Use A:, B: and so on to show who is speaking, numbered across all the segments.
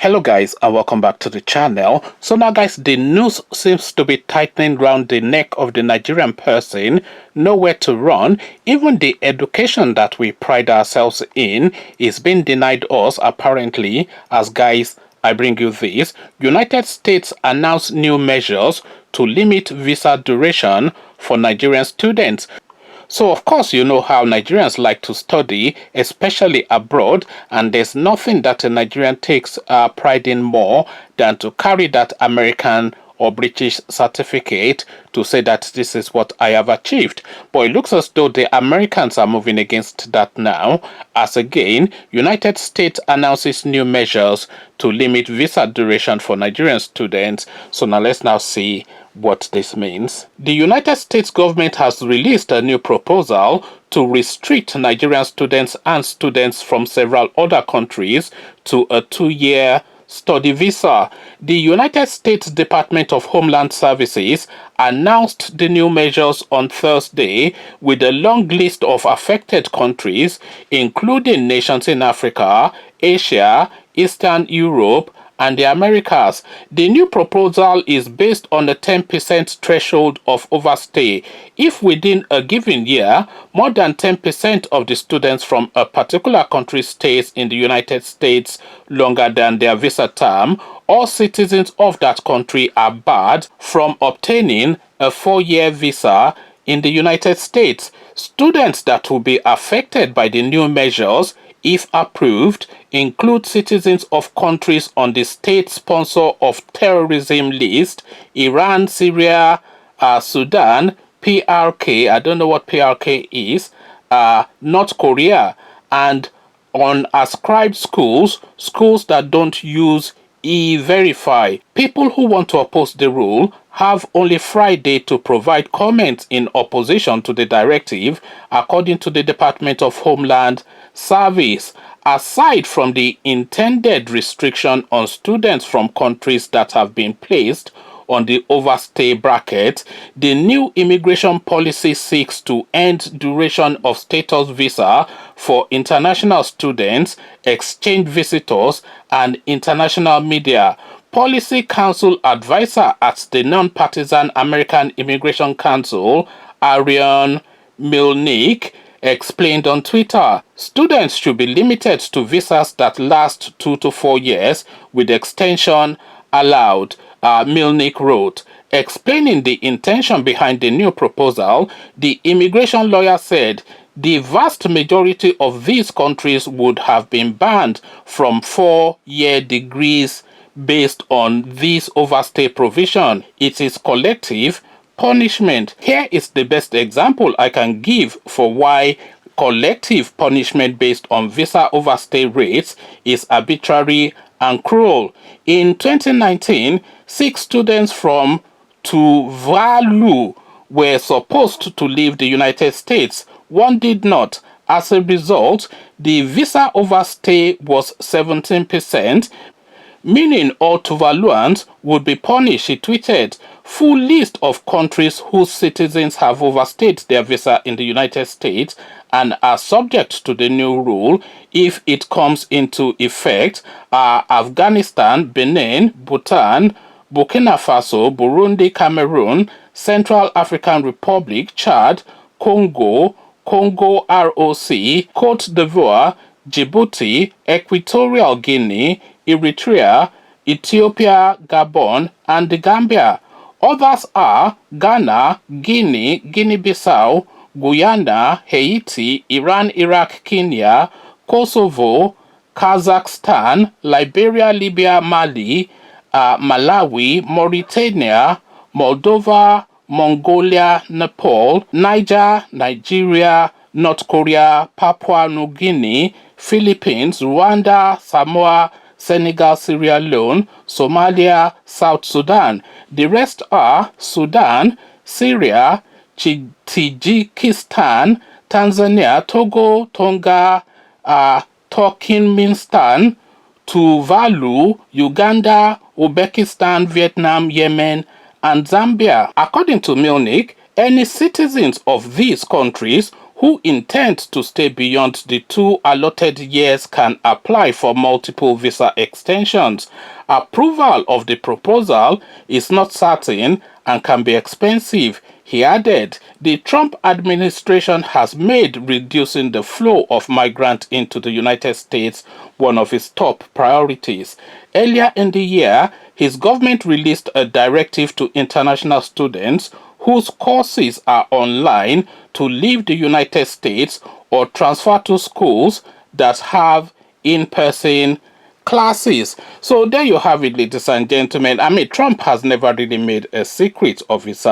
A: Hello guys and welcome back to the channel. So now guys, the news seems to be tightening around the neck of the Nigerian person, nowhere to run. Even the education that we pride ourselves in is being denied us apparently. As guys, I bring you this. United States announced new measures to limit visa duration for Nigerian students. So of course, you know how Nigerians like to study, especially abroad, and there's nothing that a Nigerian takes pride in more than to carry that American or British certificate to say that this is what I have achieved. But it looks as though the Americans are moving against that now, as again, United States announces new measures to limit visa duration for Nigerian students. So now let's now see what this means. The United States government has released a new proposal to restrict Nigerian students and students from several other countries to a 2-year study visa. The United States Department of Homeland Services announced the new measures on Thursday with a long list of affected countries, including nations in Africa, Asia, Eastern Europe, and the Americas. The new proposal is based on a 10% threshold of overstay. If within a given year, more than 10% of the students from a particular country stays in the United States longer than their visa term, all citizens of that country are barred from obtaining a 4-year visa in the United States. Students that will be affected by the new measures, if approved, include citizens of countries on the state sponsor of terrorism list: Iran, Syria, Sudan, PRK, I don't know what PRK is, North Korea, and on ascribed schools that don't use E-Verify. People who want to oppose the rule have only Friday to provide comments in opposition to the directive, according to the Department of Homeland Service. Aside from the intended restriction on students from countries that have been placed on the overstay bracket, the new immigration policy seeks to end duration of status visa for international students, exchange visitors, and international media. Policy Council advisor at the non-partisan American Immigration Council, Arian Milnick, explained on Twitter, students should be limited to visas that last 2 to 4 years, with extension allowed, Milnick wrote. Explaining the intention behind the new proposal, the immigration lawyer said the vast majority of these countries would have been banned from 4-year degrees based on this overstay provision. It is collective punishment. Here is the best example I can give for why collective punishment based on visa overstay rates is arbitrary and cruel. In 2019, 6 students from Tuvalu were supposed to leave the United States. One did not. As a result, the visa overstay was 17%, meaning all Tuvaluans would be punished, he tweeted. Full list of countries whose citizens have overstayed their visa in the United States and are subject to the new rule if it comes into effect are Afghanistan, Benin, Bhutan, Burkina Faso, Burundi, Cameroon, Central African Republic, Chad, Congo, Congo ROC, Cote d'Ivoire, Djibouti, Equatorial Guinea, Eritrea, Ethiopia, Gabon, and the Gambia. Others are Ghana, Guinea, Guinea-Bissau, Guyana, Haiti, Iran, Iraq, Kenya, Kosovo, Kazakhstan, Liberia, Libya, Mali, Malawi, Mauritania, Moldova, Mongolia, Nepal, Niger, Nigeria, North Korea, Papua New Guinea, Philippines, Rwanda, Samoa, Senegal, Sierra Leone, Somalia, South Sudan. The rest are Sudan, Syria, Tajikistan, Tanzania, Togo, Tonga, Turkmenistan, Tuvalu, Uganda, Uzbekistan, Vietnam, Yemen, and Zambia. According to Milnick, any citizens of these countries who intend to stay beyond the 2 allotted years can apply for multiple visa extensions. Approval of the proposal is not certain and can be expensive. He added, the Trump administration has made reducing the flow of migrants into the United States one of its top priorities. Earlier in the year, his government released a directive to international students whose courses are online to leave the United States or transfer to schools that have in-person classes. So there you have it, ladies and gentlemen. I mean, Trump has never really made a secret of his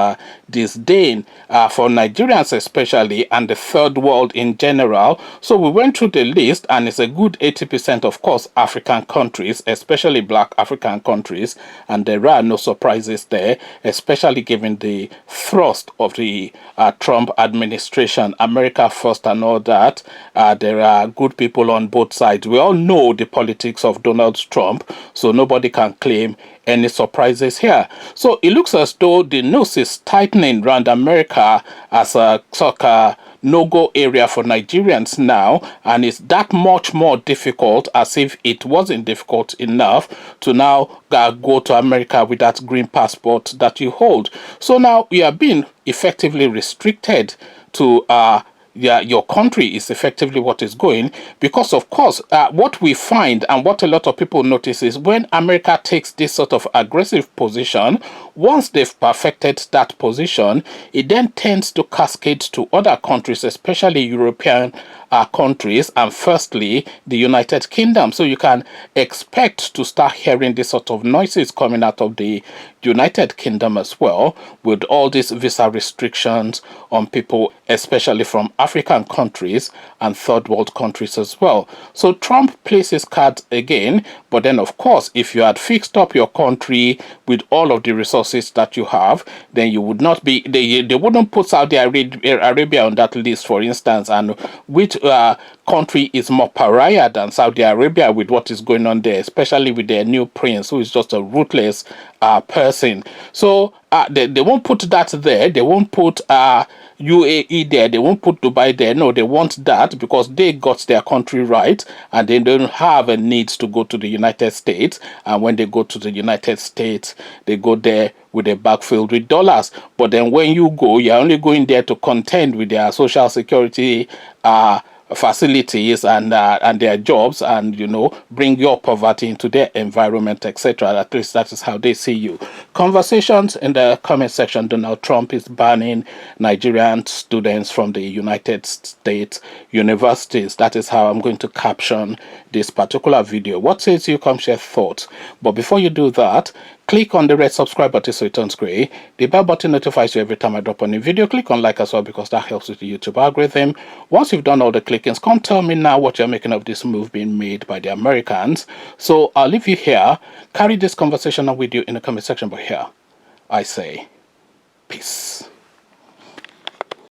A: disdain for Nigerians especially, and the third world in general. So we went through the list, and it's a good 80%, of course, African countries, especially black African countries, and there are no surprises there, especially given the thrust of the Trump administration, America first and all that. There are good people on both sides. We all know the politics of Donald Trump, so nobody can claim any surprises here. So it looks as though the noose is tightening around America as a soccer no-go area for Nigerians now, and it's that much more difficult, as if it wasn't difficult enough to now go to America with that green passport that you hold. So now you are being effectively restricted to your country is effectively what is going, because of course what we find and what a lot of people notice is when America takes this sort of aggressive position, once they've perfected that position, it then tends to cascade to other countries, especially European countries, and firstly the United Kingdom. So you can expect to start hearing this sort of noises coming out of the United Kingdom as well, with all these visa restrictions on people, especially from African countries and third world countries as well. So Trump plays his cards again, but then of course, if you had fixed up your country with all of the resources that you have, then you would not be, they wouldn't put Saudi Arabia on that list, for instance, and which country is more pariah than Saudi Arabia with what is going on there, especially with their new prince, who is just a ruthless person. So they won't put that there. They won't put UAE there. They won't put Dubai there. No, they want that because they got their country right, and they don't have a need to go to the United States. And when they go to the United States, they go there with a bag filled with dollars. But then when you go, you're only going there to contend with their social security facilities and their jobs, and bring your poverty into their environment, etc. At least that is how they see you. Conversations in the comment section. Donald Trump is banning Nigerian students from the United States universities. That is how I'm going to caption this particular video. What says you? Come share thoughts. But before you do that, click on the red subscribe button so it turns gray. The bell button notifies you every time I drop a new video. Click on like as well, because that helps with the YouTube algorithm. Once you've done all the clickings, come tell me now what you're making of this move being made by the Americans. So I'll leave you here. Carry this conversation on with you in the comment section. But here, I say, peace.